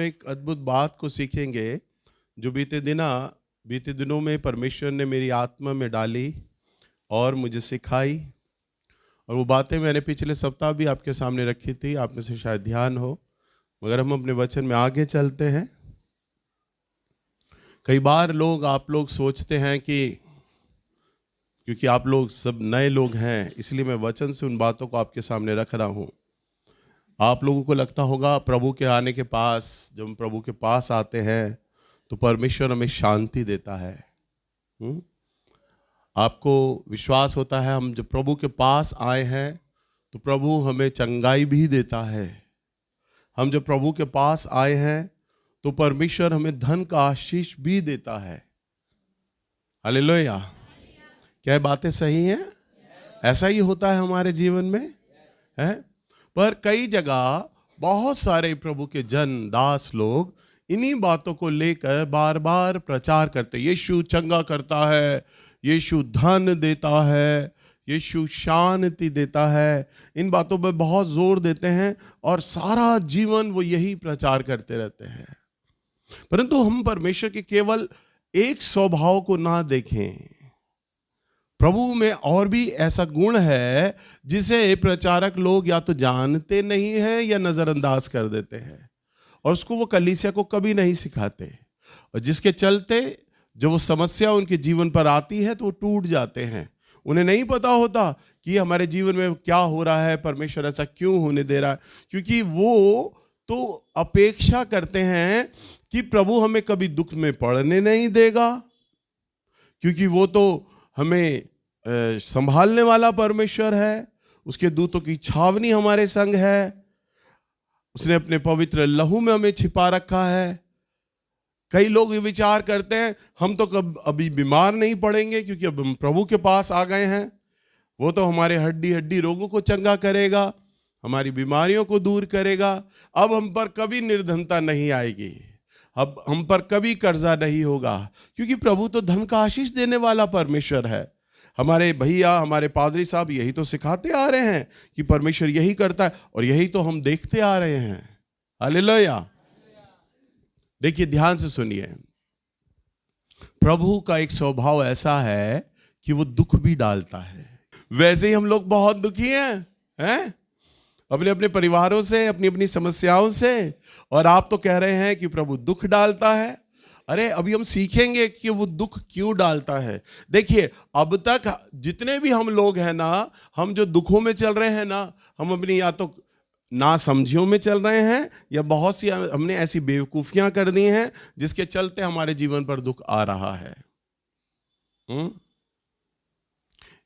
हम एक अद्भुत बात को सीखेंगे जो बीते दिनों में परमेश्वर ने मेरी आत्मा में डाली और मुझे सिखाई। और वो बातें मैंने पिछले सप्ताह भी आपके सामने रखी थी, आप में से शायद ध्यान हो। मगर हम अपने वचन में आगे चलते हैं। कई बार आप लोग सोचते हैं कि क्योंकि आप लोग सब नए लोग हैं, इसलिए मैं वचन से उन बातों को आपके सामने रख रहा हूँ। आप लोगों को लगता होगा प्रभु के आने के पास, जब हम प्रभु के पास आते हैं तो परमेश्वर हमें शांति देता है। आपको विश्वास होता है हम जब प्रभु के पास आए हैं तो प्रभु हमें चंगाई भी देता है। हम जब प्रभु के पास आए हैं तो परमेश्वर हमें धन का आशीष भी देता है। हालेलुया। क्या बातें सही हैं? ऐसा ही होता है हमारे जीवन में, है? पर कई जगह बहुत सारे प्रभु के जन दास लोग इन्हीं बातों को लेकर बार बार प्रचार करते हैं। यीशु चंगा करता है, यीशु धन देता है, यीशु शांति देता है। इन बातों पर बहुत जोर देते हैं और सारा जीवन वो यही प्रचार करते रहते हैं। परंतु हम परमेश्वर के केवल एक स्वभाव को ना देखें। प्रभु में और भी ऐसा गुण है जिसे प्रचारक लोग या तो जानते नहीं हैं या नजरअंदाज कर देते हैं, और उसको वो कलीसिया को कभी नहीं सिखाते, और जिसके चलते जब वो समस्या उनके जीवन पर आती है तो वो टूट जाते हैं। उन्हें नहीं पता होता कि हमारे जीवन में क्या हो रहा है, परमेश्वर ऐसा क्यों होने दे रहा है, क्योंकि वो तो अपेक्षा करते हैं कि प्रभु हमें कभी दुख में पड़ने नहीं देगा, क्योंकि वो तो हमें संभालने वाला परमेश्वर है। उसके दूतों की छावनी हमारे संग है, उसने अपने पवित्र लहू में हमें छिपा रखा है। कई लोग ये विचार करते हैं हम तो कब अभी बीमार नहीं पड़ेंगे क्योंकि अब हम प्रभु के पास आ गए हैं, वो तो हमारे हड्डी हड्डी रोगों को चंगा करेगा, हमारी बीमारियों को दूर करेगा। अब हम पर कभी निर्धनता नहीं आएगी, अब हम पर कभी कर्जा नहीं होगा, क्योंकि प्रभु तो धन का आशीष देने वाला परमेश्वर है। हमारे भैया, हमारे पादरी साहब यही तो सिखाते आ रहे हैं कि परमेश्वर यही करता है, और यही तो हम देखते आ रहे हैं। हालेलुया। देखिए, ध्यान से सुनिए। प्रभु का एक स्वभाव ऐसा है कि वो दुख भी डालता है। वैसे ही हम लोग बहुत दुखी हैं अपने अपने परिवारों से, अपनी अपनी समस्याओं से, और आप तो कह रहे हैं कि प्रभु दुख डालता है। अरे अभी हम सीखेंगे कि वो दुख क्यों डालता है। देखिए, अब तक जितने भी हम लोग हैं ना, हम जो दुखों में चल रहे हैं ना, हम अपनी या तो ना समझियों में चल रहे हैं या बहुत सी हमने ऐसी बेवकूफियां कर दी हैं जिसके चलते हमारे जीवन पर दुख आ रहा है।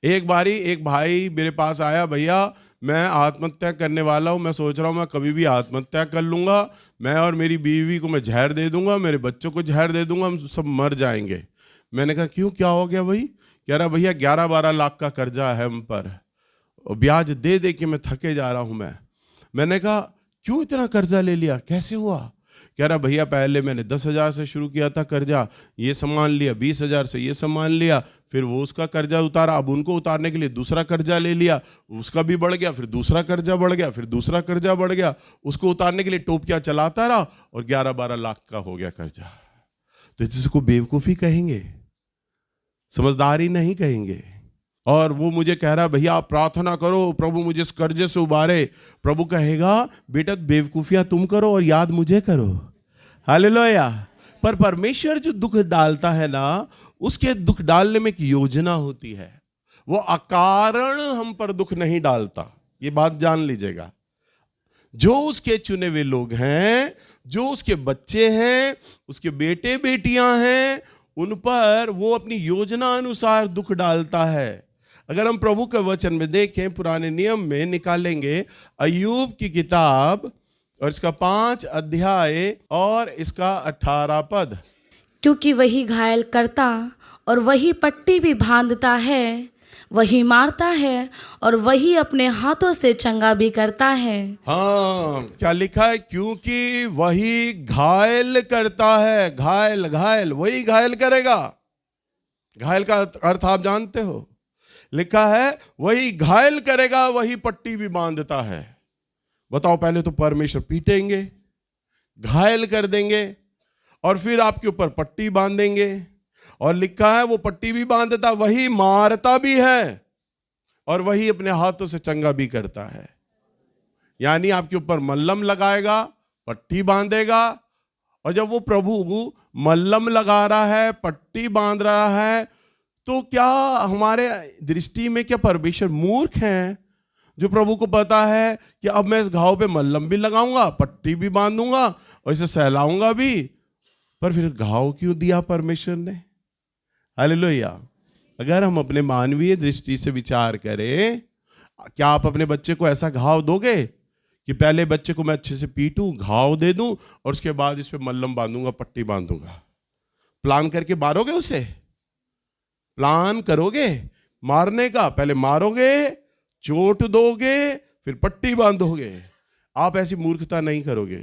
एक बारी एक भाई मेरे पास आया, भैया मैं आत्महत्या करने वाला हूँ, मैं सोच रहा हूँ मैं कभी भी आत्महत्या कर लूँगा, मैं और मेरी बीवी को मैं जहर दे दूंगा, मेरे बच्चों को जहर दे दूंगा, हम सब मर जाएंगे। मैंने कहा क्यों, क्या हो गया भाई? कह रहा भैया 11-12 लाख का कर्जा है हम पर, और ब्याज दे दे के मैं थके जा रहा हूँ। मैंने कहा क्यों इतना कर्जा ले लिया, कैसे हुआ? कह रहा भैया पहले मैंने 10,000 से शुरू किया था कर्जा, ये सामान लिया, 20,000 से ये सामान लिया, फिर वो उसका कर्जा उतारा, अब उनको उतारने के लिए दूसरा कर्जा ले लिया, उसका भी बढ़ गया, फिर दूसरा कर्जा बढ़ गया, फिर दूसरा कर्जा बढ़ गया, उसको उतारने के लिए टोपियां चलाता रहा, और 11-12 लाख का हो गया कर्जा। तो जिसको बेवकूफ़ी कहेंगे, समझदारी नहीं कहेंगे। और वो मुझे कह रहा भैया आप प्रार्थना करो प्रभु मुझे इस कर्जे से उबारे। प्रभु कहेगा बेटा बेवकूफियां तुम करो और याद मुझे करो। हालेलुया। पर परमेश्वर जो दुख डालता है ना, उसके दुख डालने में एक योजना होती है। वो अकारण हम पर दुख नहीं डालता, ये बात जान लीजिएगा। जो उसके चुने हुए लोग हैं, जो उसके बच्चे हैं, उसके बेटे बेटियां हैं, उन पर वो अपनी योजना अनुसार दुख डालता है। अगर हम प्रभु के वचन में देखें, पुराने नियम में निकालेंगे अय्यूब की किताब और इसका 5 अध्याय और इसका 18 पद। क्योंकि वही घायल करता और वही पट्टी भी बांधता है, वही मारता है और वही अपने हाथों से चंगा भी करता है। हाँ, क्या लिखा है? क्योंकि वही घायल करता है। घायल घायल वही घायल करेगा। घायल का अर्थ आप जानते हो। लिखा है वही घायल करेगा, वही पट्टी भी बांधता है। बताओ, पहले तो परमेश्वर पीटेंगे, घायल कर देंगे और फिर आपके ऊपर पट्टी बांधेंगे। और लिखा है वो पट्टी भी बांधता, वही मारता भी है और वही अपने हाथों से चंगा भी करता है। यानी आपके ऊपर मल्लम लगाएगा, पट्टी बांधेगा, और जब वो प्रभु मल्लम लगा रहा है, पट्टी बांध रहा है, तो क्या हमारे दृष्टि में क्या परमेश्वर मूर्ख हैं जो प्रभु को पता है कि अब मैं इस घाव पे मल्लम भी लगाऊंगा, पट्टी भी बांधूंगा और इसे सहलाऊंगा भी, पर फिर घाव क्यों दिया परमेश्वर ने? हालेलुया। अगर हम अपने मानवीय दृष्टि से विचार करें, क्या आप अपने बच्चे को ऐसा घाव दोगे कि पहले बच्चे को मैं अच्छे से पीटूं, घाव दे दूं और उसके बाद इस पे मल्लम बांधूंगा, पट्टी बांधूंगा? प्लान करके मारोगे उसे? प्लान करोगे मारने का? पहले मारोगे, चोट दोगे, फिर पट्टी बांधोगे। आप ऐसी मूर्खता नहीं करोगे,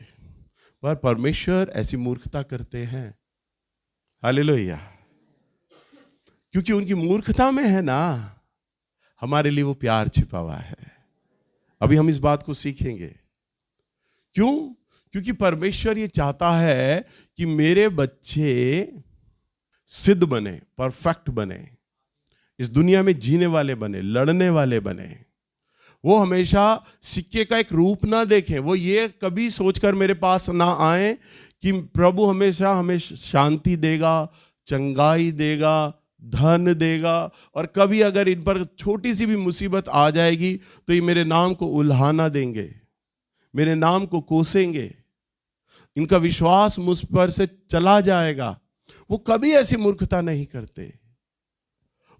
पर परमेश्वर ऐसी मूर्खता करते हैं। हालेलुया। क्योंकि उनकी मूर्खता में है ना हमारे लिए वो प्यार छिपा हुआ है। अभी हम इस बात को सीखेंगे। क्यों? क्योंकि परमेश्वर ये चाहता है कि मेरे बच्चे सिद्ध बने, परफेक्ट बने, इस दुनिया में जीने वाले बने, लड़ने वाले बने। वो हमेशा सिक्के का एक रूप ना देखें, वो ये कभी सोचकर मेरे पास ना आए कि प्रभु हमेशा हमें शांति देगा, चंगाई देगा, धन देगा, और कभी अगर इन पर छोटी सी भी मुसीबत आ जाएगी तो ये मेरे नाम को उल्हाना देंगे, मेरे नाम को कोसेंगे, इनका विश्वास मुझ पर से चला जाएगा। वो कभी ऐसी मूर्खता नहीं करते।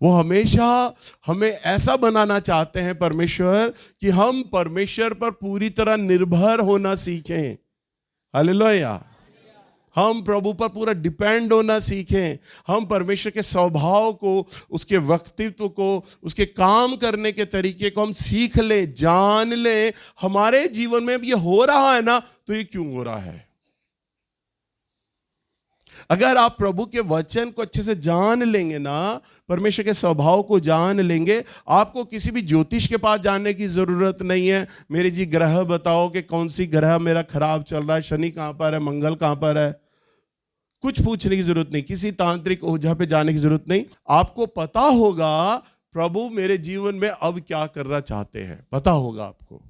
वो हमेशा हमें ऐसा बनाना चाहते हैं परमेश्वर कि हम परमेश्वर पर पूरी तरह निर्भर होना सीखें। हालेलुया। हम प्रभु पर पूरा डिपेंड होना सीखें। हम परमेश्वर के स्वभाव को, उसके व्यक्तित्व को, उसके काम करने के तरीके को हम सीख ले, जान ले। हमारे जीवन में ये हो रहा है ना, तो ये क्यों हो रहा है? अगर आप प्रभु के वचन को अच्छे से जान लेंगे ना, परमेश्वर के स्वभाव को जान लेंगे, आपको किसी भी ज्योतिष के पास जाने की जरूरत नहीं है। मेरे जी ग्रह बताओ कि कौन सी ग्रह मेरा खराब चल रहा है, शनि कहां पर है, मंगल कहां पर है, कुछ पूछने की जरूरत नहीं, किसी तांत्रिक ओझा पे जाने की जरूरत नहीं। आपको पता होगा प्रभु मेरे जीवन में अब क्या करना चाहते हैं, पता होगा, आपको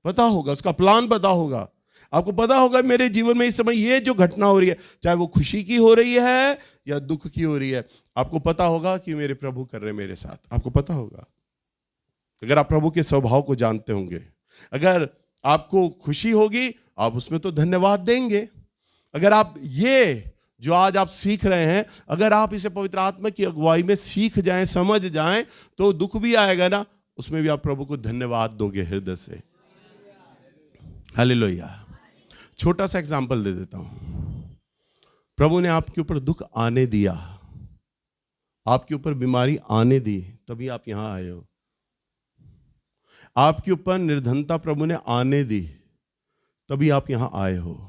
पता होगा, उसका प्लान पता होगा। आपको पता होगा मेरे जीवन में इस समय ये जो घटना हो रही है, चाहे वो खुशी की हो रही है या दुख की हो रही है, आपको पता होगा कि मेरे प्रभु कर रहे हैं मेरे साथ। आपको पता होगा अगर आप प्रभु के स्वभाव को जानते होंगे। अगर आपको खुशी होगी, आप उसमें तो धन्यवाद देंगे। अगर आप ये जो आज आप सीख रहे हैं, अगर आप इसे पवित्र आत्मा की अगुवाई में सीख जाएं, समझ जाएं, तो दुख भी आएगा ना, उसमें भी आप प्रभु को धन्यवाद दोगे हृदय से। हालेलुया। छोटा सा एग्जाम्पल दे देता हूं। प्रभु ने आपके ऊपर दुख आने दिया, आपके ऊपर बीमारी आने दी, तभी आप यहां आए हो। आपके ऊपर निर्धनता प्रभु ने आने दी, तभी आप यहां आए हो।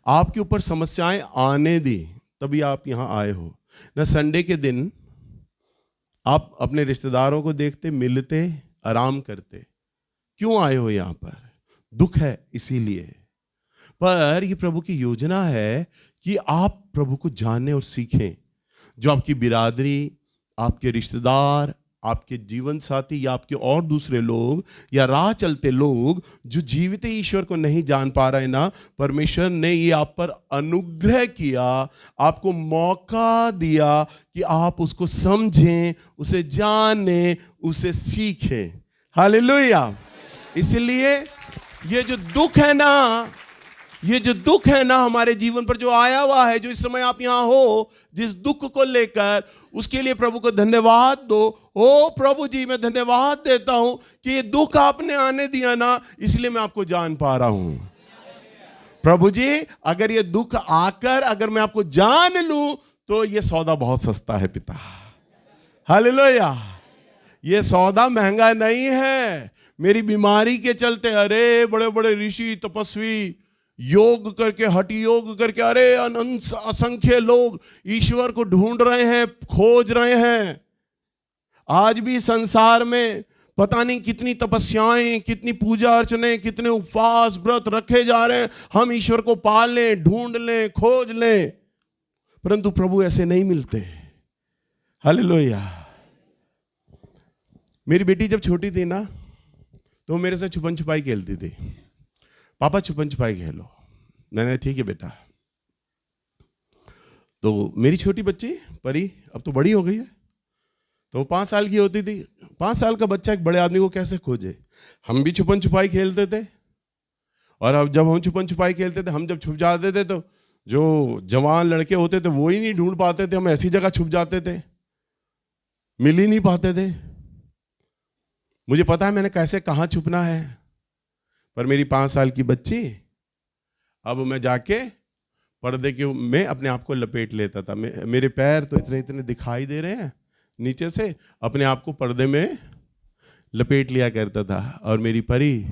आपके ऊपर समस्याएं आने दी, तभी आप यहां आए हो। ना संडे के दिन आप अपने रिश्तेदारों को देखते, मिलते, आराम करते। क्यों आए हो यहां पर? दुख है इसीलिए। पर ये प्रभु की योजना है कि आप प्रभु को जानें और सीखें। जो आपकी बिरादरी, आपके रिश्तेदार, आपके जीवन साथी या आपके और दूसरे लोग या राह चलते लोग जो जीवित ईश्वर को नहीं जान पा रहे ना, परमेश्वर ने ये आप पर अनुग्रह किया, आपको मौका दिया कि आप उसको समझें, उसे जानें, उसे सीखें। हालेलुया। इसलिए ये जो दुख है ना, ये जो दुख है ना हमारे जीवन पर जो आया हुआ है, जो इस समय आप यहां हो जिस दुख को लेकर, उसके लिए प्रभु को धन्यवाद दो। ओ प्रभु जी, मैं धन्यवाद देता हूं कि ये दुख आपने आने दिया ना, इसलिए मैं आपको जान पा रहा हूं। प्रभु जी, अगर ये दुख आकर अगर मैं आपको जान लूं तो ये सौदा बहुत सस्ता है पिता। हालेलुया। ये सौदा महंगा नहीं है। मेरी बीमारी के चलते अरे बड़े बड़े ऋषि तपस्वी योग करके, हठ योग करके, अरे अनंत असंख्य लोग ईश्वर को ढूंढ रहे हैं, खोज रहे हैं। आज भी संसार में पता नहीं कितनी तपस्याएं, कितनी पूजा अर्चने, कितने उपवास व्रत रखे जा रहे हैं, हम ईश्वर को पाल लें, ढूंढ लें, खोज लें, परंतु प्रभु ऐसे नहीं मिलते। हालेलुया। मेरी बेटी जब छोटी थी ना, तो मेरे से छुपन छुपाई खेलती थी। पापा छुपन छुपाई खेलो। मैंने ठीक है बेटा। तो मेरी छोटी बच्ची परी अब तो बड़ी हो गई है, तो 5 साल की होती थी। 5 साल का बच्चा एक बड़े आदमी को कैसे खोजे? हम भी छुपन छुपाई खेलते थे, और अब जब हम छुपन छुपाई खेलते थे, हम जब छुप जाते थे तो जो जवान लड़के होते थे वो ही नहीं ढूंढ पाते थे, हम ऐसी जगह छुप जाते थे, मिल ही नहीं पाते थे। मुझे पता है मैंने कैसे कहाँ छुपना है, पर मेरी 5 साल की बच्ची, अब मैं जाके पर्दे के में अपने आप को लपेट लेता था। मेरे पैर तो इतने इतने दिखाई दे रहे हैं नीचे से, अपने आप को पर्दे में लपेट लिया करता था। और मेरी परी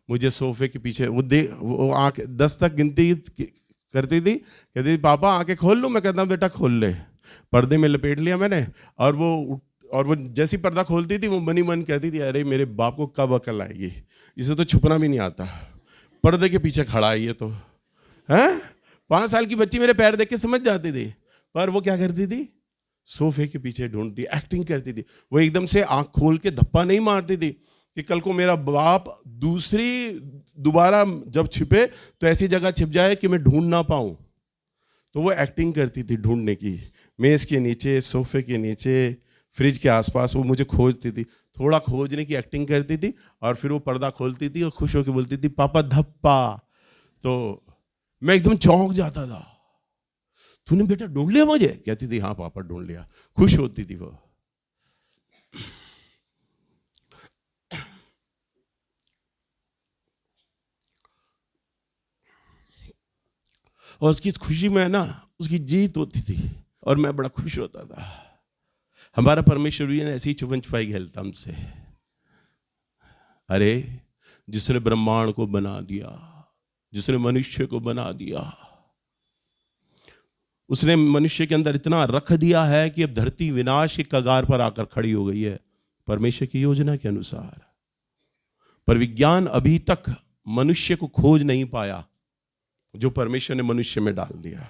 मुझे सोफे के पीछे वो आँख 10 तक गिनती करती थी, कहती थी पापा आंखें खोल लूँ? मैं कहता बेटा खोल ले। पर्दे में लपेट लिया मैंने, और वो जैसी पर्दा खोलती थी वो मनी मन कहती थी अरे मेरे बाप को कब अकल आएगी, इसे तो छुपना भी नहीं आता, पर्दे के पीछे खड़ा है ये तो है। 5 साल की बच्ची मेरे पैर देख के समझ जाती थी, पर वो क्या करती थी? सोफे के पीछे ढूंढती, एक्टिंग करती थी। वो एकदम से आंख खोल के धप्पा नहीं मारती थी कि कल को मेरा बाप दोबारा जब छिपे तो ऐसी जगह छिप जाए कि मैं ढूंढ ना पाऊं। तो वो एक्टिंग करती थी ढूंढने की, मेज के नीचे, सोफे के नीचे, फ्रिज के आसपास वो मुझे खोजती थी। थोड़ा खोजने की एक्टिंग करती थी, और फिर वो पर्दा खोलती थी और खुश होकर बोलती थी पापा धप्पा। तो मैं एकदम चौंक जाता था, तूने बेटा ढूंढ लिया मुझे? कहती थी हाँ पापा ढूंढ लिया। खुश होती थी वो। और उसकी खुशी में ना उसकी जीत होती थी, और मैं बड़ा खुश होता था। हमारा परमेश्वर भी ऐसी ही छुपन छुपाई खेलता हमसे। अरे जिसने ब्रह्मांड को बना दिया, जिसने मनुष्य को बना दिया, उसने मनुष्य के अंदर इतना रख दिया है कि अब धरती विनाश की कगार पर आकर खड़ी हो गई है परमेश्वर की योजना के अनुसार। पर विज्ञान अभी तक मनुष्य को खोज नहीं पाया जो परमेश्वर ने मनुष्य में डाल दिया।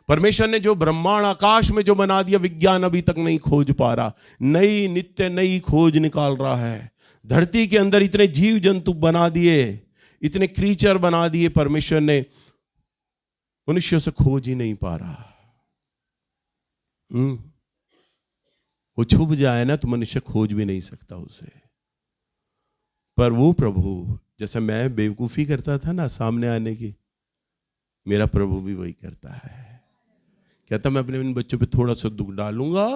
परमेश्वर ने जो ब्रह्मांड आकाश में जो बना दिया, विज्ञान अभी तक नहीं खोज पा रहा। नई खोज निकाल रहा है। धरती के अंदर इतने जीव जंतु बना दिए, इतने क्रीचर बना दिए परमेश्वर ने, मनुष्य से खोज ही नहीं पा रहा। वो छुप जाए ना तो मनुष्य खोज भी नहीं सकता उसे। पर वो प्रभु, जैसे मैं बेवकूफी करता था ना सामने आने की, मेरा प्रभु भी वही करता है। कहता मैं अपने इन बच्चों पे थोड़ा सा दुख डालूंगा,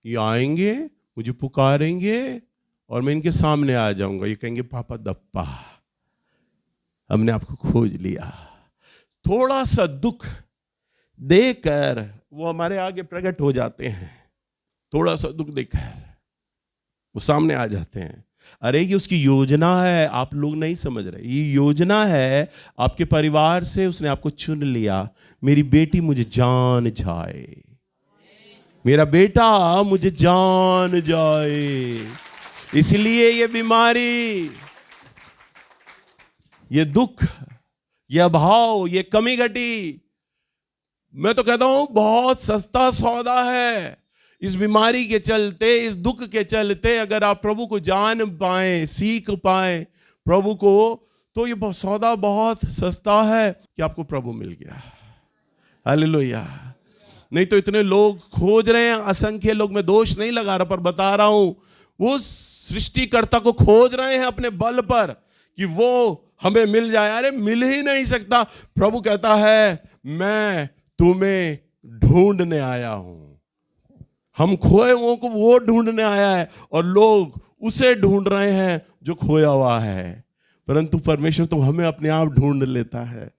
ये आएंगे, मुझे पुकारेंगे, और मैं इनके सामने आ जाऊंगा। ये कहेंगे पापा दप्पा, हमने आपको खोज लिया। थोड़ा सा दुख देकर वो हमारे आगे प्रकट हो जाते हैं। थोड़ा सा दुख देकर वो सामने आ जाते हैं। अरे ये उसकी योजना है, आप लोग नहीं समझ रहे। ये योजना है आपके परिवार से, उसने आपको चुन लिया। मेरी बेटी मुझे जान जाए, मेरा बेटा मुझे जान जाए, इसलिए ये बीमारी, ये दुख, ये अभाव, ये कमी घटी, मैं तो कहता हूं बहुत सस्ता सौदा है। इस बीमारी के चलते, इस दुख के चलते अगर आप प्रभु को जान पाएं, सीख पाएं प्रभु को, तो ये सौदा बहुत सस्ता है कि आपको प्रभु मिल गया। हालेलुया। नहीं तो इतने लोग खोज रहे हैं, असंख्य लोग, मैं दोष नहीं लगा रहा पर बता रहा हूं, वो सृष्टिकर्ता को खोज रहे हैं अपने बल पर कि वो हमें मिल जाए। अरे मिल ही नहीं सकता। प्रभु कहता है मैं तुम्हें ढूंढने आया हूं। हम खोए हुओं को वो ढूंढने आया है, और लोग उसे ढूंढ रहे हैं जो खोया हुआ है। परंतु परमेश्वर तो हमें अपने आप ढूंढ लेता है।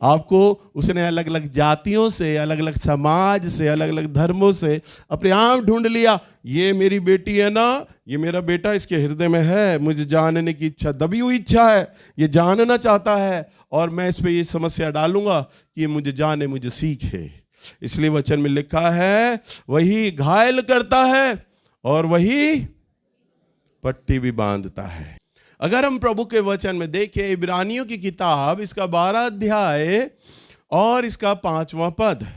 आपको उसने अलग अलग जातियों से, अलग अलग समाज से, अलग अलग धर्मों से अपने आप ढूंढ लिया। ये मेरी बेटी है ना, ये मेरा बेटा, इसके हृदय में है मुझे जानने की इच्छा, दबी हुई इच्छा है, ये जानना चाहता है, और मैं इस पे ये समस्या डालूंगा कि ये मुझे जाने, मुझे सीखे। इसलिए वचन में लिखा है वही घायल करता है और वही पट्टी भी बांधता है। अगर हम प्रभु के वचन में देखें, इब्रानियों की किताब इसका 12 अध्याय और इसका 5वां पद,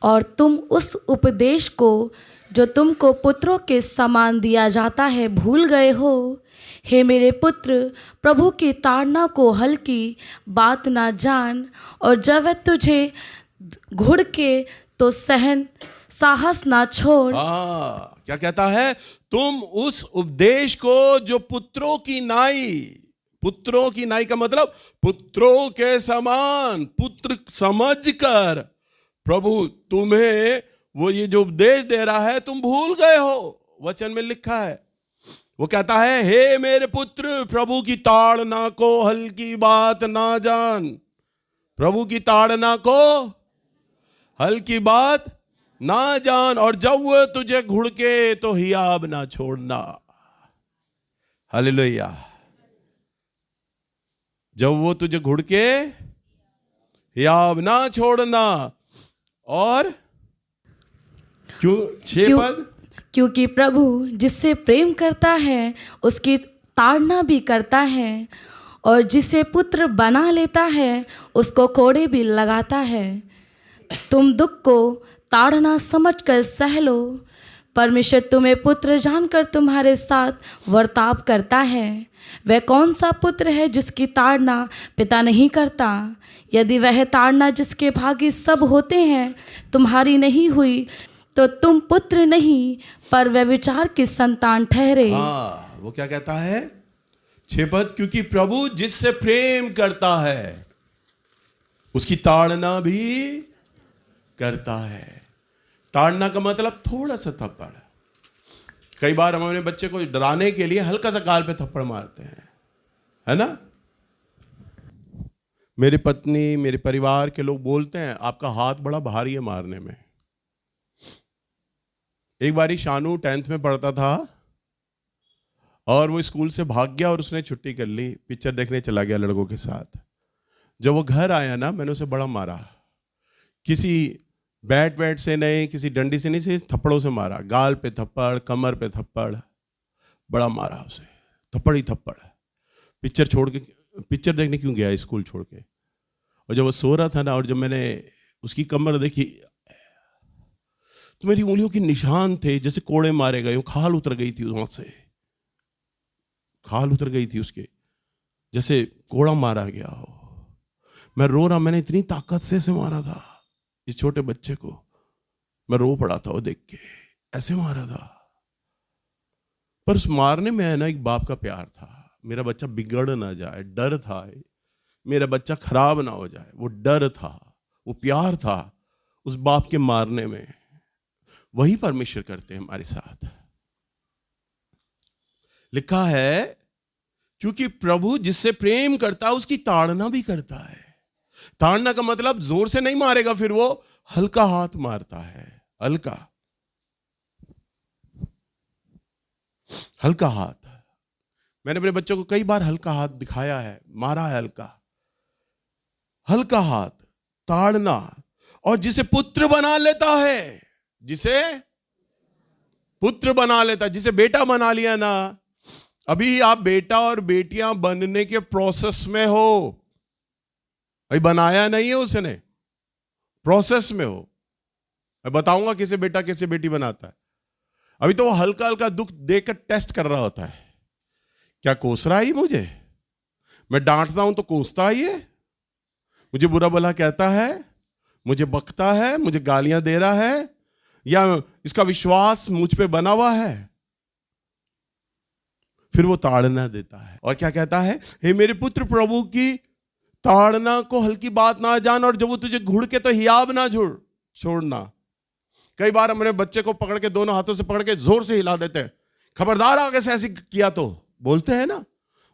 और तुम उस उपदेश को जो तुमको पुत्रों के समान दिया जाता है भूल गए हो। हे मेरे पुत्र, प्रभु की ताड़ना को हल्की बात ना जान, और जब वह तुझे घुड़के तो साहस ना छोड़। क्या कहता है? तुम उस उपदेश को जो पुत्रों की नाई का मतलब पुत्रों के समान, पुत्र समझकर प्रभु तुम्हें वो ये जो उपदेश दे रहा है तुम भूल गए हो। वचन में लिखा है, वो कहता है, हे मेरे पुत्र, प्रभु की ताड़ना को हल्की बात ना जान। प्रभु की ताड़ना को हल्की बात ना जान, और जब वो तुझे घुड़के तो हियाब ना छोड़ना। हालेलुया। जब वो तुझे घुड़के हियाब ना छोड़ना। और क्यों? 6 पद, क्योंकि प्रभु जिससे प्रेम करता है उसकी ताड़ना भी करता है, और जिसे पुत्र बना लेता है उसको कोड़े भी लगाता है। तुम दुख को ताड़ना समझकर सह लो। परमेश्वर तुम्हें पुत्र जानकर तुम्हारे साथ वर्ताव करता है। वह कौन सा पुत्र है जिसकी ताड़ना पिता नहीं करता? यदि वह ताड़ना जिसके भागी सब होते हैं तुम्हारी नहीं हुई, तो तुम पुत्र नहीं पर व्यभिचार की संतान ठहरे। वो क्या कहता है? 6 पद, क्योंकि प्रभु जिससे प्रेम करता है उसकी ताड़ना भी करता है। ताड़ना का मतलब थोड़ा सा थप्पड़। कई बार हम अपने बच्चे को डराने के लिए हल्का सा गाल पे थप्पड़ मारते हैं, है ना? मेरी पत्नी, मेरे परिवार के लोग बोलते हैं आपका हाथ बड़ा भारी है मारने में। एक बारी शानू 10th में पढ़ता था और वो स्कूल से भाग गया और उसने छुट्टी कर ली, पिक्चर देखने चला गया लड़कों के साथ। जब वो घर आया ना, मैंने उसे बड़ा मारा। किसी बैट से नहीं, किसी डंडी से नहीं, सिर्फ थप्पड़ों से मारा। गाल पे थप्पड़, कमर पे थप्पड़, बड़ा मारा उसे, थप्पड़ ही थप्पड़। पिक्चर देखने क्यों गया स्कूल छोड़ के? और जब वो सो रहा था ना, और जब मैंने उसकी कमर देखी तो मेरी उंगलियों के निशान थे जैसे कोड़े मारे गए हो। खाल उतर गई थी वहां से, खाल उतर गई थी उसके, जैसे कोड़ा मारा गया हो। मैं रो रहा, मैंने इतनी ताकत से मारा था इस छोटे बच्चे को। मैं रो पड़ा था वो देख के, ऐसे मारा था। पर उस मारने में है ना एक बाप का प्यार था। मेरा बच्चा बिगड़ ना जाए, डर था। मेरा बच्चा खराब ना हो जाए, वो डर था, वो प्यार था उस बाप के मारने में। वही परमेश्वर करते हैं हमारे साथ। लिखा है, क्योंकि प्रभु जिससे प्रेम करता है उसकी ताड़ना भी करता है। ताड़ना का मतलब जोर से नहीं मारेगा, फिर वो हल्का हाथ मारता है। हल्का हाथ। मैंने अपने बच्चों को कई बार हल्का हाथ दिखाया है, मारा है हल्का हाथ, ताड़ना। और जिसे पुत्र बना लेता है, जिसे पुत्र बना लेता, जिसे बेटा बना लिया ना, अभी आप बेटा और बेटियां बनने के प्रोसेस में हो। अभी बनाया नहीं है उसने, प्रोसेस में हो। मैं बताऊंगा किसे बेटा किसे बेटी बनाता है। अभी तो वो हल्का हल्का दुख देकर टेस्ट कर रहा होता है। क्या कोस रहा है मुझे? मैं डांटता हूं तो कोसता ही है, मुझे बुरा भला कहता है, मुझे बकता है, मुझे गालियां दे रहा है, या इसका विश्वास मुझ पे बना हुआ है। फिर वो ताड़ना देता है और क्या कहता है, हे मेरे पुत्र, प्रभु की ताड़ना को हल्की बात ना जान, और जब वो तुझे घुड़के तो हियाब ना छोड़ना। कई बार हम अपने बच्चे को पकड़ के दोनों हाथों से पकड़ के जोर से हिला देते हैं। खबरदार आगे से ऐसे किया तो, बोलते हैं ना,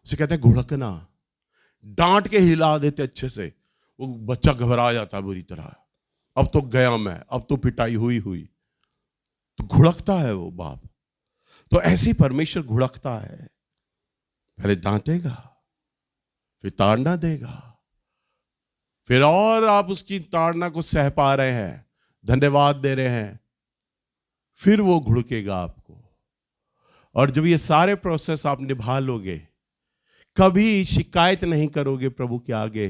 उसे कहते हैं घुड़कना। डांट के हिला देते अच्छे से, वो बच्चा घबरा जाता है बुरी तरह। अब तो गया मैं, अब तो पिटाई हुई तो घुड़कता है वो बाप। तो ऐसे परमेश्वर घुड़कता है, पहले डांटेगा, फिर ताड़ना देगा, फिर और आप उसकी ताड़ना को सह पा रहे हैं, धन्यवाद दे रहे हैं, फिर वो घुड़केगा आपको। और जब ये सारे प्रोसेस आप निभा लोगे, कभी शिकायत नहीं करोगे प्रभु के आगे,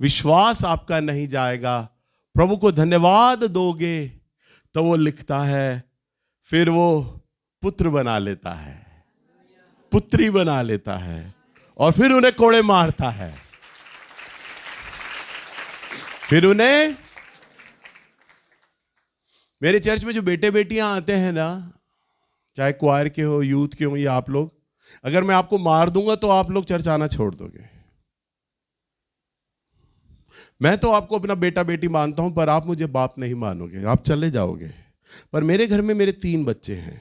विश्वास आपका नहीं जाएगा, प्रभु को धन्यवाद दोगे, तो वो लिखता है, फिर वो पुत्र बना लेता है, पुत्री बना लेता है, और फिर उन्हें कोड़े मारता है। फिर उन्हें, मेरे चर्च में जो बेटे बेटियां आते हैं ना, चाहे क्वायर के हो, यूथ के हो, या आप लोग, अगर मैं आपको मार दूंगा तो आप लोग चर्च आना छोड़ दोगे। मैं तो आपको अपना बेटा बेटी मानता हूं, पर आप मुझे बाप नहीं मानोगे, आप चले जाओगे। पर मेरे घर में मेरे 3 बच्चे हैं,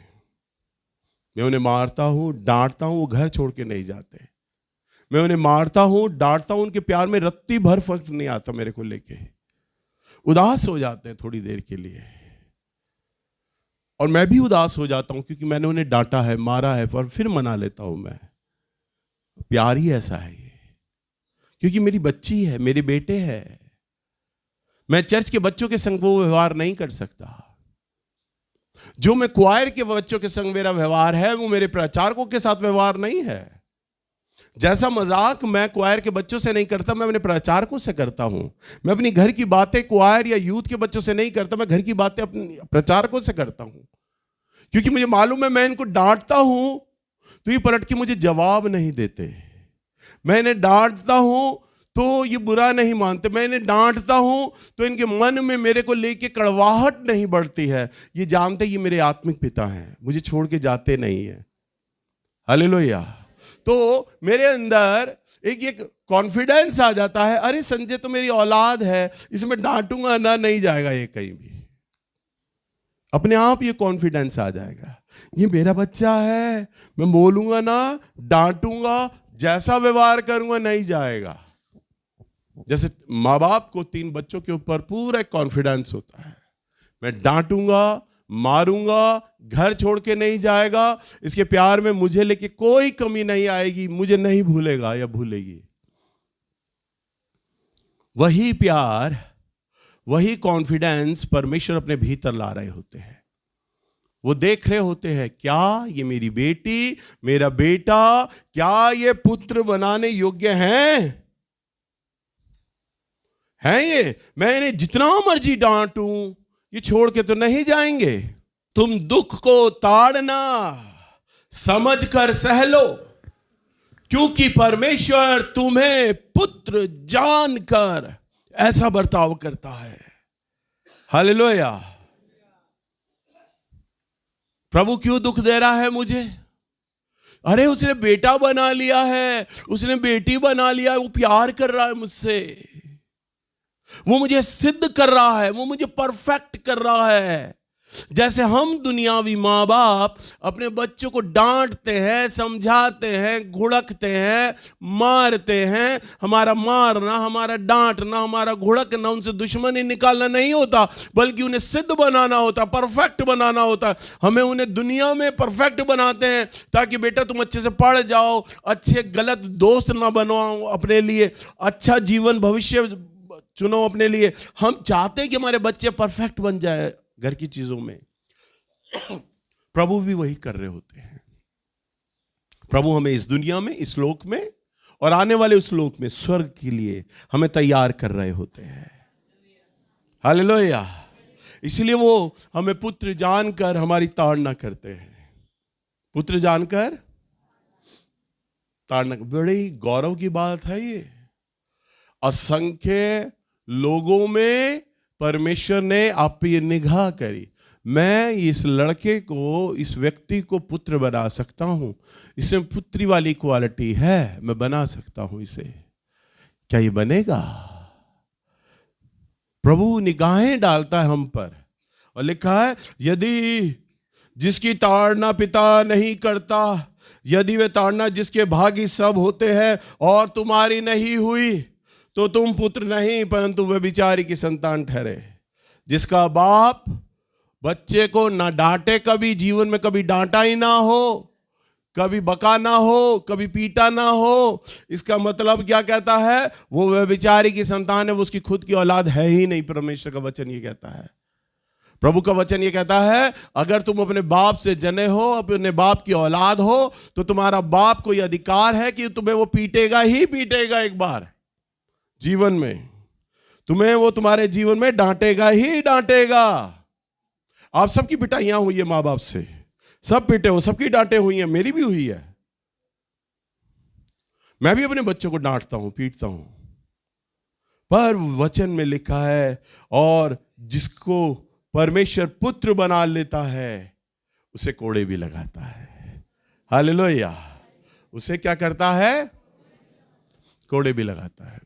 मैं उन्हें मारता हूं, डांटता हूं, वो घर छोड़ के नहीं जाते। मैं उन्हें मारता हूं, डांटता हूं, उनके प्यार में रत्ती भर फर्क नहीं आता मेरे को लेके। उदास हो जाते हैं थोड़ी देर के लिए, और मैं भी उदास हो जाता हूं, क्योंकि मैंने उन्हें डांटा है, मारा है, पर फिर मना लेता हूं मैं। प्यार ही ऐसा है ये, क्योंकि मेरी बच्ची है, मेरे बेटे हैं। मैं चर्च के बच्चों के संग वो व्यवहार नहीं कर सकता जो मैं क्वायर के बच्चों के संग मेरा व्यवहार है, वो मेरे प्रचारकों के साथ व्यवहार नहीं है। जैसा मजाक मैं क्वायर के बच्चों से नहीं करता, मैं अपने प्रचारकों से करता हूं। मैं अपनी घर की बातें क्वायर या यूथ के बच्चों से नहीं करता, मैं घर की बातें अपने प्रचारकों से करता हूं, क्योंकि मुझे मालूम है मैं इनको डांटता हूं तो ये पलट के मुझे जवाब नहीं देते। मैं इन्हें डांटता हूं तो ये बुरा नहीं मानते, मैं इन्हें डांटता हूं तो इनके मन में मेरे को लेके कड़वाहट नहीं बढ़ती है। ये जानते ये मेरे आत्मिक पिता हैं, मुझे छोड़ के जाते नहीं है। हालेलुया। तो मेरे अंदर एक कॉन्फिडेंस आ जाता है, अरे संजय तो मेरी औलाद है, इसमें डांटूंगा ना, नहीं जाएगा ये कहीं भी। अपने आप ये कॉन्फिडेंस आ जाएगा, ये मेरा बच्चा है, मैं बोलूंगा ना, डांटूंगा, जैसा व्यवहार करूंगा नहीं जाएगा। जैसे माँ बाप को 3 बच्चों के ऊपर पूरा कॉन्फिडेंस होता है, मैं डांटूंगा, मारूंगा, घर छोड़ के नहीं जाएगा, इसके प्यार में मुझे लेके कोई कमी नहीं आएगी, मुझे नहीं भूलेगा या भूलेगी। वही प्यार, वही कॉन्फिडेंस परमेश्वर अपने भीतर ला रहे होते हैं। वो देख रहे होते हैं, क्या ये मेरी बेटी, मेरा बेटा, क्या ये पुत्र बनाने योग्य हैं? ये मैं इन्हें जितना मर्जी डांटूं, ये छोड़ के तो नहीं जाएंगे। तुम दुख को ताड़ना, समझ कर सह लो, क्योंकि परमेश्वर तुम्हें पुत्र जानकर ऐसा बर्ताव करता है। हालेलुया। प्रभु क्यों दुख दे रहा है मुझे? अरे उसने बेटा बना लिया है, उसने बेटी बना लिया है, वो प्यार कर रहा है मुझसे, वो मुझे सिद्ध कर रहा है, वो मुझे परफेक्ट कर रहा है। जैसे हम दुनियावी माँ बाप अपने बच्चों को डांटते हैं, समझाते हैं, घुड़कते हैं, मारते हैं, हमारा मारना, हमारा डांटना, हमारा घुड़कना उनसे दुश्मनी निकालना नहीं होता, बल्कि उन्हें सिद्ध बनाना होता, परफेक्ट बनाना होता। हमें उन्हें दुनिया में परफेक्ट बनाते हैं ताकि बेटा तुम अच्छे से पढ़ जाओ, अच्छे गलत दोस्त ना बनाओ, अपने लिए अच्छा जीवन भविष्य चुनो अपने लिए। हम चाहते हैं कि हमारे बच्चे परफेक्ट बन जाए घर की चीजों में। प्रभु भी वही कर रहे होते हैं। प्रभु हमें इस दुनिया में, इस लोक में और आने वाले उस लोक में, स्वर्ग के लिए हमें तैयार कर रहे होते हैं। हालेलुया। इसलिए वो हमें पुत्र जानकर हमारी ताड़ना करते हैं। पुत्र जानकर ताड़ना, बड़ी गौरव की बात है ये। असंख्य लोगों में परमेश्वर ने आप पे ये निगाह करी, मैं इस लड़के को, इस व्यक्ति को पुत्र बना सकता हूं, इसमें पुत्री वाली क्वालिटी है, मैं बना सकता हूं इसे। क्या ये बनेगा? प्रभु निगाहें डालता है हम पर, और लिखा है, यदि जिसकी ताड़ना पिता नहीं करता, यदि वे ताड़ना जिसके भागी सब होते हैं और तुम्हारी नहीं हुई, तो तुम पुत्र नहीं परंतु व्यभिचारी की संतान ठहरे। जिसका बाप बच्चे को ना डांटे, कभी जीवन में कभी डांटा ही ना हो, कभी बका ना हो, कभी पीटा ना हो, इसका मतलब क्या कहता है? वो व्यभिचारी की संतान है, वो उसकी खुद की औलाद है ही नहीं। परमेश्वर का वचन ये कहता है। प्रभु का वचन ये कहता है, अगर तुम अपने बाप से जने हो, अपने बाप की औलाद हो, तो तुम्हारा बाप को यह अधिकार है कि तुम्हें वो पीटेगा ही पीटेगा एक बार जीवन में, तुम्हें वो तुम्हारे जीवन में डांटेगा ही डांटेगा। आप सबकी पिटाइयां हुई है माँ बाप से, सब पिटे हो, सबकी डांटे हुई है, मेरी भी हुई है। मैं भी अपने बच्चों को डांटता हूं, पीटता हूं, पर वचन में लिखा है, और जिसको परमेश्वर पुत्र बना लेता है उसे कोड़े भी लगाता है। हालेलुया। उसे क्या करता है? कोड़े भी लगाता है।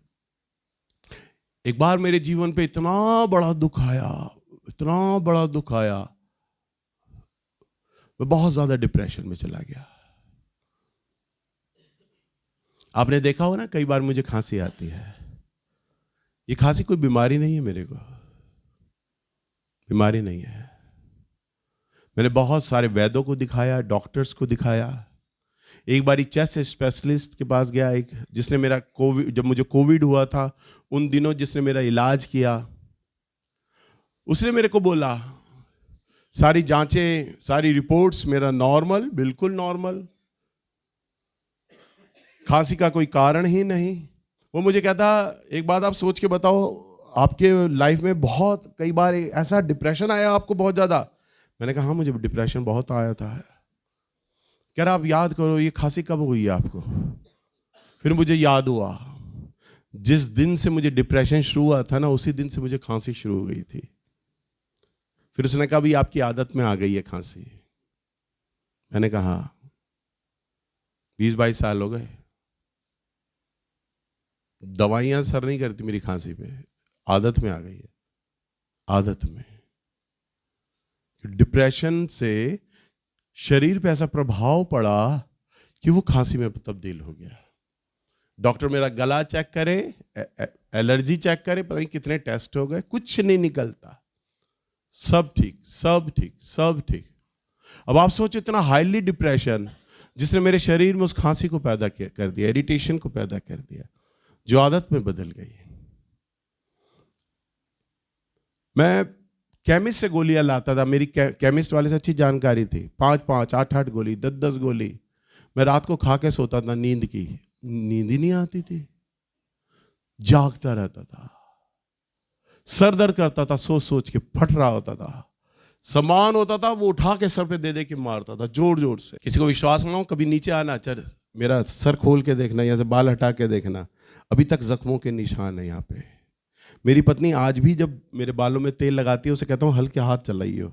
एक बार मेरे जीवन पे इतना बड़ा दुख आया, इतना बड़ा दुख आया, मैं बहुत ज्यादा डिप्रेशन में चला गया। आपने देखा हो ना, कई बार मुझे खांसी आती है। ये खांसी कोई बीमारी नहीं है, मेरे को बीमारी नहीं है। मैंने बहुत सारे वैद्यों को दिखाया, डॉक्टर्स को दिखाया। एक बारी चेस्ट स्पेशलिस्ट के पास गया, एक जिसने मेरा कोविड, जब मुझे कोविड हुआ था उन दिनों जिसने मेरा इलाज किया, उसने मेरे को बोला, सारी जांचें, सारी रिपोर्ट्स मेरा नॉर्मल, बिल्कुल नॉर्मल, खांसी का कोई कारण ही नहीं। वो मुझे कहता, एक बात आप सोच के बताओ, आपके लाइफ में बहुत कई बार ऐसा डिप्रेशन आया आपको बहुत ज्यादा? मैंने कहा हाँ, मुझे डिप्रेशन बहुत आया था। कह रहा, आप याद करो ये खांसी कब हुई है आपको? फिर मुझे याद हुआ, जिस दिन से मुझे डिप्रेशन शुरू हुआ था ना, उसी दिन से मुझे खांसी शुरू हो गई थी। फिर उसने कहा, भी आपकी आदत में आ गई है खांसी। मैंने कहा 20-22 साल हो गए, दवाइयां असर नहीं करती मेरी खांसी पे, आदत में आ गई है, आदत में। डिप्रेशन से शरीर पे ऐसा प्रभाव पड़ा कि वो खांसी में तब्दील हो गया। डॉक्टर मेरा गला चेक करे, एलर्जी चेक करे, पता नहीं कितने टेस्ट हो गए, कुछ नहीं निकलता, सब ठीक, सब ठीक, सब ठीक। अब आप सोचो, इतना हाईली डिप्रेशन जिसने मेरे शरीर में उस खांसी को पैदा कर दिया, इरिटेशन को पैदा कर दिया, जो आदत में बदल गई। मैं केमिस्ट से गोलियां लाता था, मेरी केमिस्ट वाले से अच्छी जानकारी थी। 5-5, 8-8 गोली, 10-10 गोली मैं रात को खा के सोता था। नींद ही नहीं आती थी, जागता रहता था, सर दर्द करता था, सोच सोच के फट रहा होता था। सामान होता था वो उठा के सर पे दे दे के मारता था जोर जोर से। किसी को विश्वास ना हो, कभी नीचे आना, चल मेरा सर खोल के देखना, यहाँ से बाल हटा के देखना, अभी तक जख्मों के निशान है यहाँ पे। मेरी पत्नी आज भी जब मेरे बालों में तेल लगाती है, उसे कहता हूँ हल्के हाथ चलाइए।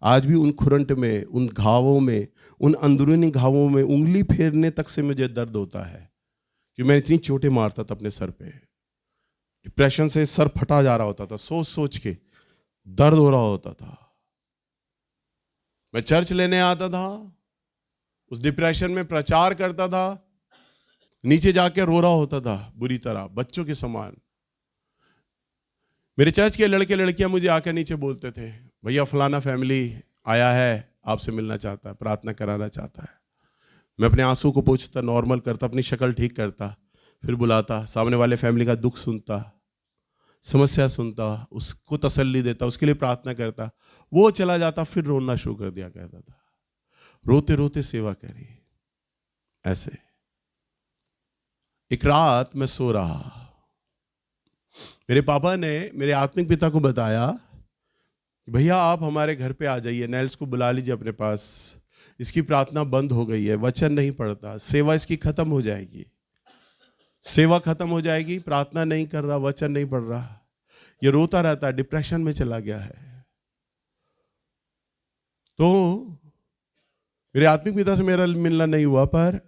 आज भी उन खुरंट में, उन घावों में, उन अंदरूनी घावों में उंगली फेरने तक से मुझे दर्द होता है कि मैं इतनी चोटें मारता था अपने सर पे। डिप्रेशन से सर फटा जा रहा होता था, सोच सोच के दर्द हो रहा होता था। मैं चर्च लेने आता था, उस डिप्रेशन में प्रचार करता था, नीचे जाके रो रहा होता था बुरी तरह, बच्चों के समान। मेरे चर्च के लड़के लड़कियां मुझे आकर नीचे बोलते थे, भैया फलाना फैमिली आया है, आपसे मिलना चाहता है, प्रार्थना कराना चाहता है। मैं अपने आंसू को पोंछता, नॉर्मल करता, अपनी शक्ल ठीक करता, फिर बुलाता, सामने वाले फैमिली का दुख सुनता, समस्या सुनता, उसको तसल्ली देता, उसके लिए प्रार्थना करता। वो चला जाता, फिर रोना शुरू कर दिया करता था। रोते रोते सेवा करी। ऐसे एक रात मैं सो रहा, मेरे पापा ने मेरे आत्मिक पिता को बताया, भैया आप हमारे घर पे आ जाइए, नेल्स को बुला लीजिए अपने पास, इसकी प्रार्थना बंद हो गई है, वचन नहीं पढ़ता, सेवा इसकी खत्म हो जाएगी, सेवा खत्म हो जाएगी, प्रार्थना नहीं कर रहा, वचन नहीं पढ़ रहा, ये रोता रहता है, डिप्रेशन में चला गया है। तो मेरे आत्मिक पिता से मेरा मिलना नहीं हुआ, पर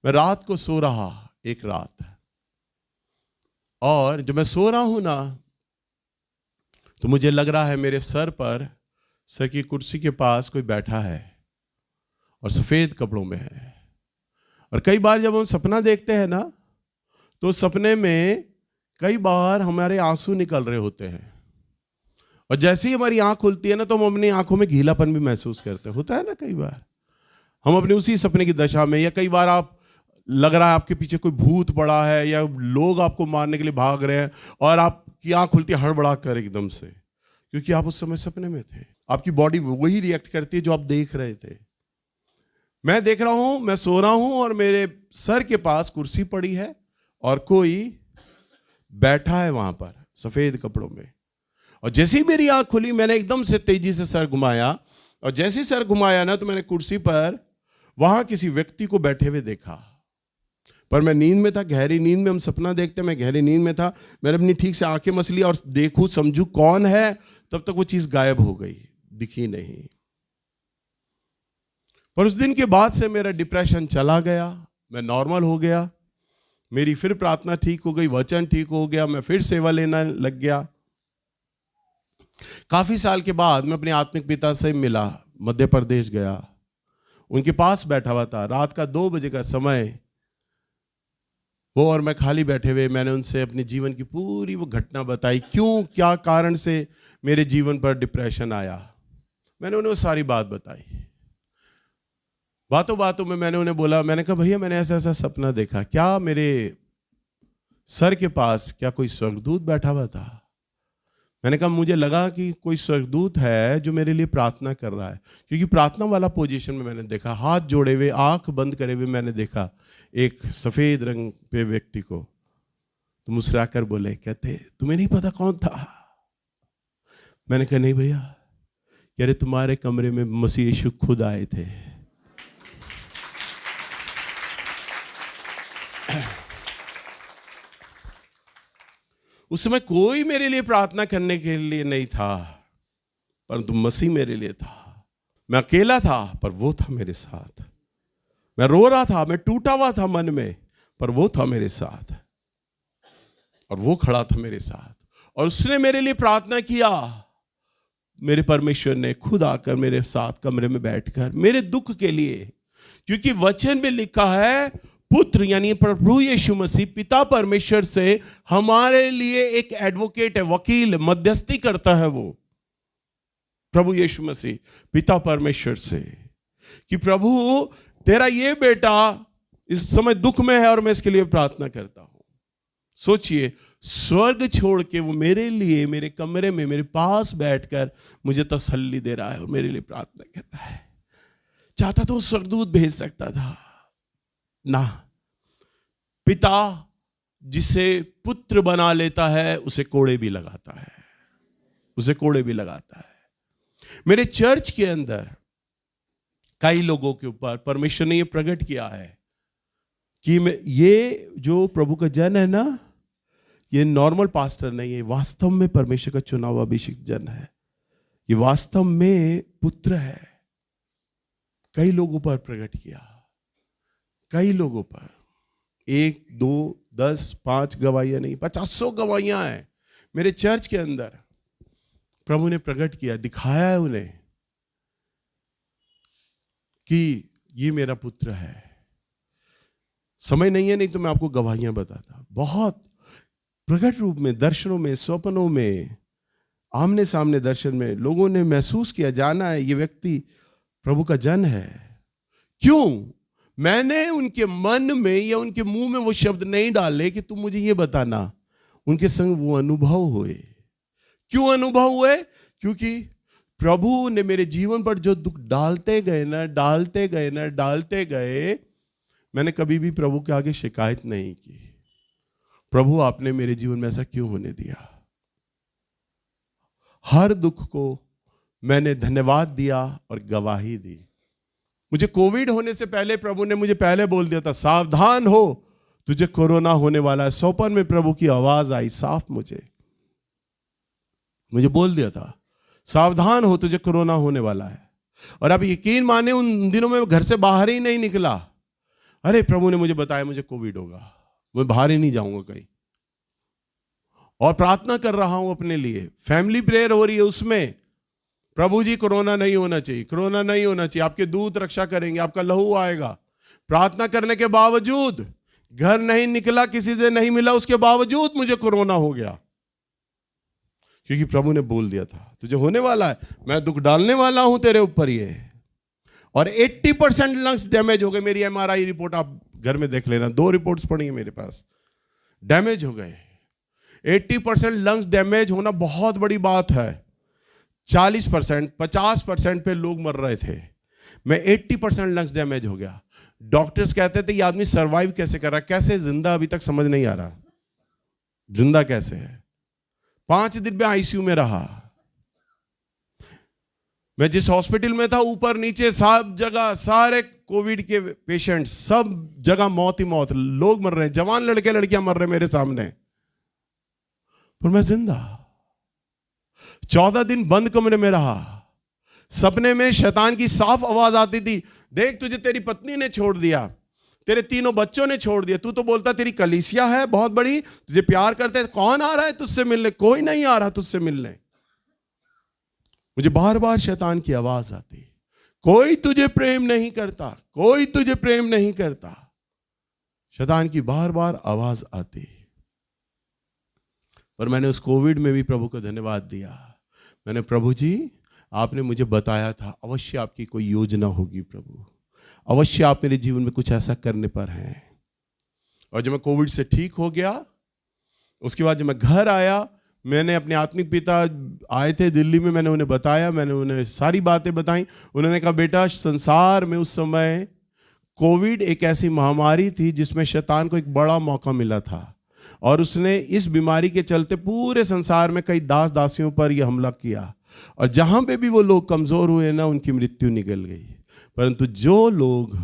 मैं रात को सो रहा एक रात, और जब मैं सो रहा हूं ना, तो मुझे लग रहा है मेरे सर पर, सर की कुर्सी के पास कोई बैठा है और सफेद कपड़ों में है। और कई बार जब हम सपना देखते हैं ना, तो सपने में कई बार हमारे आंसू निकल रहे होते हैं, और जैसे ही हमारी आंख खुलती है ना, तो हम अपनी आंखों में गीलापन भी महसूस करते हैं। होता है ना, कई बार हम अपने उसी सपने की दशा में, या कई बार आप लग रहा है आपके पीछे कोई भूत पड़ा है, या लोग आपको मारने के लिए भाग रहे हैं, और आपकी आंख खुलती है हड़बड़ा कर एकदम से, क्योंकि आप उस समय सपने में थे। आपकी बॉडी वही रिएक्ट करती है जो आप देख रहे थे। मैं देख रहा हूं, मैं सो रहा हूं और मेरे सर के पास कुर्सी पड़ी है और कोई बैठा है वहां पर सफेद कपड़ों में। और जैसे ही मेरी आंख खुली, मैंने एकदम से तेजी से सर घुमाया, और जैसे ही सर घुमाया ना, तो मैंने कुर्सी पर वहां किसी व्यक्ति को बैठे हुए देखा। पर मैं नींद में था, गहरी नींद में हम सपना देखते हैं, मैं गहरी नींद में था। मैंने अपनी ठीक से आंखें मसली और देखूं समझू कौन है, तब तक वो चीज गायब हो गई, दिखी नहीं। पर उस दिन के बाद से मेरा डिप्रेशन चला गया, मैं नॉर्मल हो गया, मेरी फिर प्रार्थना ठीक हो गई, वचन ठीक हो गया, मैं फिर सेवा लेना लग गया। काफी साल के बाद मैं अपने आत्मिक पिता से मिला, मध्य प्रदेश गया, उनके पास बैठा हुआ था। रात का 2 बजे का समय, वो और मैं खाली बैठे हुए। मैंने उनसे अपने जीवन की पूरी वो घटना बताई, क्यों क्या कारण से मेरे जीवन पर डिप्रेशन आया। मैंने उन्हें वो सारी बात बताई। बातों बातों में मैंने उन्हें बोला, मैंने कहा भैया मैंने ऐसा ऐसा सपना देखा, क्या मेरे सर के पास क्या कोई स्वर्गदूत बैठा हुआ था। मैंने कहा मुझे लगा कि कोई स्वर्गदूत है जो मेरे लिए प्रार्थना कर रहा है, क्योंकि प्रार्थना वाला पोजीशन में मैंने देखा, हाथ जोड़े हुए, आंख बंद करे हुए मैंने देखा एक सफेद रंग पे व्यक्ति को। तो मुस्कुराकर बोले, कहते तुम्हें नहीं पता कौन था। मैंने कहा नहीं भैया। कह रहे तुम्हारे कमरे में मसीह यीशु खुद आए थे। उस समय कोई मेरे लिए प्रार्थना करने के लिए नहीं था, परंतु मसीह मेरे लिए था। मैं अकेला था पर वो था मेरे साथ। मैं रो रहा था, मैं टूटा हुआ था मन में, पर वो था मेरे साथ, और वो खड़ा था मेरे साथ, और उसने मेरे लिए प्रार्थना किया। मेरे परमेश्वर ने खुद आकर मेरे साथ कमरे में बैठकर मेरे दुख के लिए, क्योंकि वचन में लिखा है पुत्र यानी प्रभु यीशु मसीह पिता परमेश्वर से हमारे लिए एक एडवोकेट है, वकील, मध्यस्थी करता है वो प्रभु यीशु मसीह पिता परमेश्वर से, कि प्रभु तेरा ये बेटा इस समय दुख में है और मैं इसके लिए प्रार्थना करता हूं। सोचिए, स्वर्ग छोड़ के वो मेरे लिए मेरे कमरे में मेरे पास बैठकर मुझे तसल्ली दे रहा है और मेरे लिए प्रार्थना कर रहा है। चाहता तो स्वर्गदूत भेज सकता था ना। पिता जिसे पुत्र बना लेता है उसे कोड़े भी लगाता है, उसे कोड़े भी लगाता है। मेरे चर्च के अंदर कई लोगों के ऊपर परमेश्वर ने यह प्रकट किया है कि ये जो प्रभु का जन है ना, ये नॉर्मल पास्टर नहीं है, वास्तव में परमेश्वर का चुना हुआ अभिषिक्त जन है। ये वास्तव में पुत्र है। कई लोगों पर प्रकट किया, कई लोगों पर, 1, 2, 10, 5 गवाहियां नहीं, 500 गवाहियां हैं मेरे चर्च के अंदर। प्रभु ने प्रकट किया, दिखाया है उन्हें कि ये मेरा पुत्र है। समय नहीं है, नहीं तो मैं आपको गवाहियां बताता। बहुत प्रकट रूप में, दर्शनों में, स्वप्नों में, आमने सामने दर्शन में लोगों ने महसूस किया, जाना है ये व्यक्ति प्रभु का जन है। क्यों? मैंने उनके मन में या उनके मुंह में वो शब्द नहीं डाले कि तुम मुझे ये बताना। उनके संग वो अनुभव हुए। क्यों अनुभव हुए? क्योंकि प्रभु ने मेरे जीवन पर जो दुख डालते गए ना, डालते गए ना, डालते गए, मैंने कभी भी प्रभु के आगे शिकायत नहीं की, प्रभु आपने मेरे जीवन में ऐसा क्यों होने दिया। हर दुख को मैंने धन्यवाद दिया और गवाही दी। मुझे कोविड होने से पहले प्रभु ने मुझे पहले बोल दिया था, सावधान हो तुझे कोरोना होने वाला है। सोपन में प्रभु की आवाज आई साफ, मुझे बोल दिया था, सावधान हो तुझे कोरोना होने वाला है। और अब यकीन माने उन दिनों में घर से बाहर ही नहीं निकला। अरे प्रभु ने मुझे बताया मुझे कोविड होगा, मैं बाहर ही नहीं जाऊंगा कहीं, और प्रार्थना कर रहा हूं अपने लिए। फैमिली प्रेयर हो रही है, उसमें प्रभु जी कोरोना नहीं होना चाहिए, कोरोना नहीं होना चाहिए, आपके दूत रक्षा करेंगे, आपका लहू आएगा। प्रार्थना करने के बावजूद घर नहीं निकला, किसी से नहीं मिला, उसके बावजूद मुझे कोरोना हो गया, क्योंकि प्रभु ने बोल दिया था तुझे होने वाला है, मैं दुख डालने वाला हूं तेरे ऊपर ये। और 80% लंग्स डैमेज हो गए। मेरी MRI रिपोर्ट आप घर में देख लेना, 2 रिपोर्ट्स पड़ी है मेरे पास, डैमेज हो गए। 80% लंग्स डैमेज होना बहुत बड़ी बात है। 40%, 50% पे लोग मर रहे थे। मैं 80% लंग्स डैमेज हो गया। डॉक्टर्स कहते थे ये आदमी सरवाइव कैसे कर रहा है, कैसे जिंदा, अभी तक समझ नहीं आ रहा जिंदा कैसे है। 5 दिन में आईसीयू में रहा। मैं जिस हॉस्पिटल में था, ऊपर नीचे सब जगह सारे कोविड के पेशेंट्स, सब जगह मौत ही मौत, लोग मर रहे हैं, जवान लड़के लड़कियां मर रहे हैं मेरे सामने, पर मैं जिंदा। 14 दिन बंद कमरे में रहा। सपने में शैतान की साफ आवाज आती थी, देख तुझे तेरी पत्नी ने छोड़ दिया, तेरे 3 बच्चों ने छोड़ दिया, तू तो बोलता तेरी कलीसिया है बहुत बड़ी, तुझे प्यार करते हैं, कौन आ रहा है तुझसे मिलने? कोई नहीं आ रहा तुझसे मिलने। मुझे बार बार शैतान की आवाज आती, कोई तुझे प्रेम नहीं करता, कोई तुझे प्रेम नहीं करता। शैतान की बार बार आवाज आती। पर मैंने उस कोविड में भी प्रभु को धन्यवाद दिया। मैंने, प्रभु जी आपने मुझे बताया था अवश्य आपकी कोई योजना होगी प्रभु, अवश्य आप मेरे जीवन में कुछ ऐसा करने पर हैं। और जब मैं कोविड से ठीक हो गया, उसके बाद जब मैं घर आया, मैंने अपने आत्मिक पिता आए थे दिल्ली में, मैंने उन्हें बताया, मैंने उन्हें सारी बातें बताई। उन्होंने कहा बेटा संसार में उस समय कोविड एक ऐसी महामारी थी जिसमें शैतान को एक बड़ा मौका मिला था, और उसने इस बीमारी के चलते पूरे संसार में कई दास दासियों पर यह हमला किया, और जहां पे भी वो लोग कमजोर हुए ना, उनकी मृत्यु निकल गई। परंतु जो लोग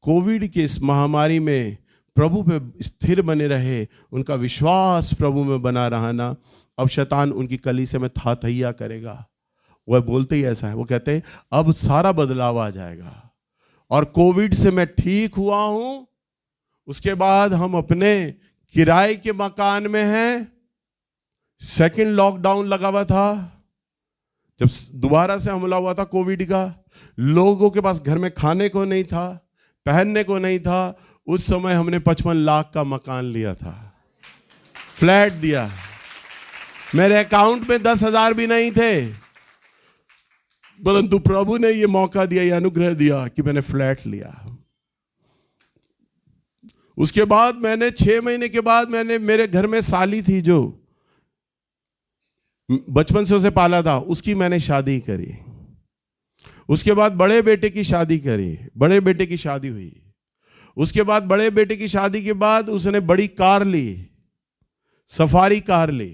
कोविड की इस महामारी में प्रभु पे स्थिर बने रहे, उनका विश्वास प्रभु में बना रहा ना, अब शैतान उनकी कलीसिया में थाथैया करेगा। वह बोलते ही ऐसा है, वो कहते हैं अब सारा बदलाव आ जाएगा, और कोविड से मैं ठीक हुआ हूं, उसके बाद हम अपने किराए के मकान में हैं। सेकंड लॉकडाउन लगा हुआ था, जब दोबारा से हमला हुआ था कोविड का, लोगों के पास घर में खाने को नहीं था, पहनने को नहीं था। उस समय हमने 55 लाख का मकान लिया था, फ्लैट दिया। मेरे अकाउंट में 10,000 भी नहीं थे, परंतु प्रभु ने यह मौका दिया, यह अनुग्रह दिया कि मैंने फ्लैट लिया। उसके बाद मैंने 6 महीने के बाद मैंने, मेरे घर में साली थी जो बचपन से उसे पाला था, उसकी मैंने शादी करी। उसके बाद बड़े बेटे की शादी करी, बड़े बेटे की शादी हुई। उसके बाद बड़े बेटे की शादी के बाद उसने बड़ी कार ली, सफारी कार ली।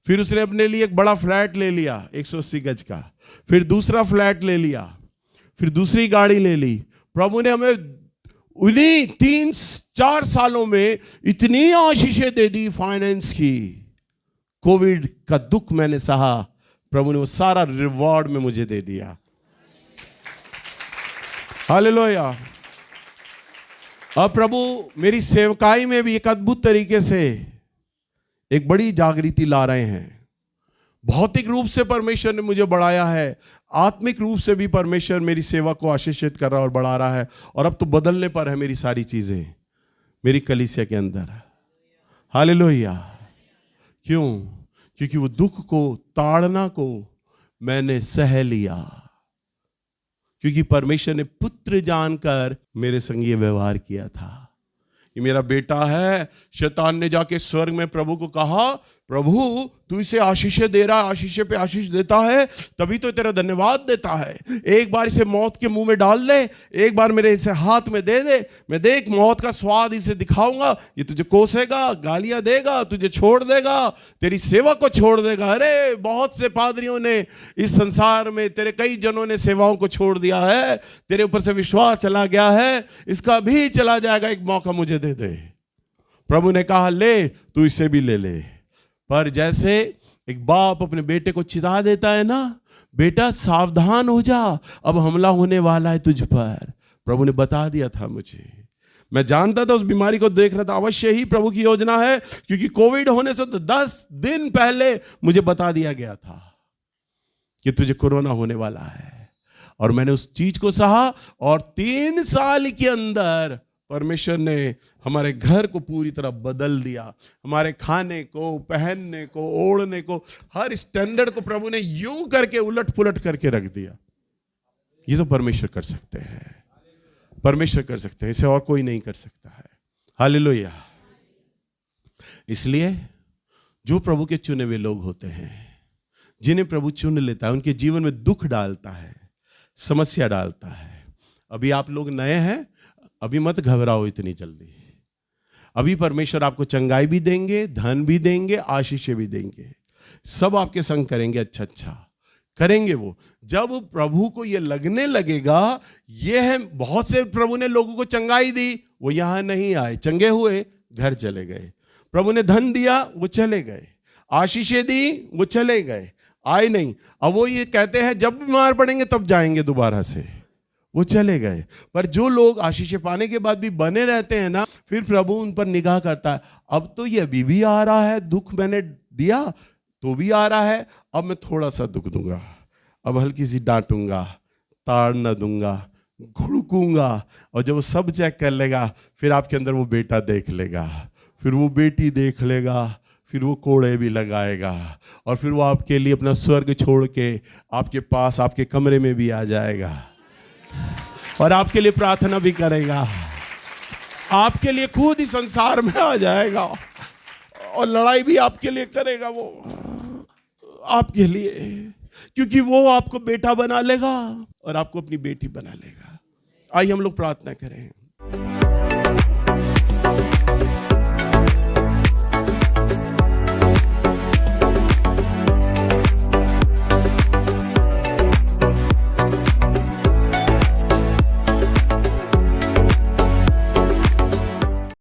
फिर उसने अपने लिए एक बड़ा फ्लैट ले लिया 180 गज का, फिर दूसरा फ्लैट ले लिया, फिर दूसरी गाड़ी ले ली। प्रभु ने हमें उन्हीं 3-4 सालों में इतनी आशीषें दे दी फाइनेंस की। कोविड का दुख मैंने सहा, प्रभु ने वो सारा रिवॉर्ड में मुझे दे दिया। हालेलुया। अब प्रभु मेरी सेवकाई में भी एक अद्भुत तरीके से एक बड़ी जागृति ला रहे हैं। भौतिक रूप से परमेश्वर ने मुझे बढ़ाया है, आत्मिक रूप से भी परमेश्वर मेरी सेवा को आशीषित कर रहा है और बढ़ा रहा है। और अब तो बदलने पर है मेरी सारी चीजें मेरी कलीसिया के अंदर। हालेलुया। क्यों? क्योंकि वो दुख को, ताड़ना को मैंने सह लिया, क्योंकि परमेश्वर ने पुत्र जानकर मेरे संग ये व्यवहार किया था। ये मेरा बेटा है। शैतान ने जाके स्वर्ग में प्रभु को कहा, प्रभु तू इसे आशीषें दे रहा है, आशीष पे आशीष देता है, तभी तो तेरा धन्यवाद देता है। एक बार इसे मौत के मुंह में डाल ले, एक बार मेरे इसे हाथ में दे दे, मैं देख मौत का स्वाद इसे दिखाऊंगा, ये तुझे कोसेगा, गालियां देगा, तुझे छोड़ देगा, तेरी सेवा को छोड़ देगा। अरे बहुत से पादरियों ने इस संसार में, तेरे कई जनों ने सेवाओं को छोड़ दिया है, तेरे ऊपर से विश्वास चला गया है, इसका भी चला जाएगा, एक मौका मुझे दे दे। प्रभु ने कहा ले, तू इसे भी ले ले। पर जैसे एक बाप अपने बेटे को चिता देता है ना, बेटा सावधान हो जा, अब हमला होने वाला है तुझ पर। प्रभु ने बता दिया था मुझे, मैं जानता था, उस बीमारी को देख रहा था, अवश्य ही प्रभु की योजना है, क्योंकि कोविड होने से तो 10 दिन पहले मुझे बता दिया गया था कि तुझे कोरोना होने वाला है। और मैंने उस चीज को सहा, और 3 साल के अंदर परमेश्वर ने हमारे घर को पूरी तरह बदल दिया। हमारे खाने को, पहनने को, ओढ़ने को, हर स्टैंडर्ड को प्रभु ने यूं करके उलट पुलट करके रख दिया। ये तो परमेश्वर कर सकते हैं, परमेश्वर कर सकते हैं, इसे और कोई नहीं कर सकता है। हालेलुया। इसलिए जो प्रभु के चुने हुए लोग होते हैं, जिन्हें प्रभु चुन लेता है, उनके जीवन में दुख डालता है, समस्या डालता है। अभी आप लोग नए हैं, अभी मत घबराओ इतनी जल्दी। अभी परमेश्वर आपको चंगाई भी देंगे, धन भी देंगे, आशीषें भी देंगे, सब आपके संग करेंगे। अच्छा करेंगे वो। जब प्रभु को ये लगने लगेगा ये है, बहुत से प्रभु ने लोगों को चंगाई दी, वो यहां नहीं आए, चंगे हुए घर चले गए। प्रभु ने धन दिया, वो चले गए। आशीषें दी, वो चले गए, आए नहीं। अब वो ये कहते हैं जब बीमार पड़ेंगे तब जाएंगे दोबारा से, वो चले गए। पर जो लोग आशीषें पाने के बाद भी बने रहते हैं ना, फिर प्रभु उन पर निगाह करता है। अब तो ये अभी भी आ रहा है, दुख मैंने दिया तो भी आ रहा है, अब मैं थोड़ा सा दुख दूंगा, अब हल्की सी डांटूंगा, ताड़ना दूंगा, घुड़कूंगा। और जब वो सब चेक कर लेगा, फिर आपके अंदर वो बेटा देख लेगा, फिर वो बेटी देख लेगा, फिर वो कोड़े भी लगाएगा, और फिर वो आपके लिए अपना स्वर्ग छोड़ के आपके पास, आपके कमरे में भी आ जाएगा, और आपके लिए प्रार्थना भी करेगा, आपके लिए खुद ही संसार में आ जाएगा, और लड़ाई भी आपके लिए करेगा वो, आपके लिए, क्योंकि वो आपको बेटा बना लेगा और आपको अपनी बेटी बना लेगा। आइए हम लोग प्रार्थना करें।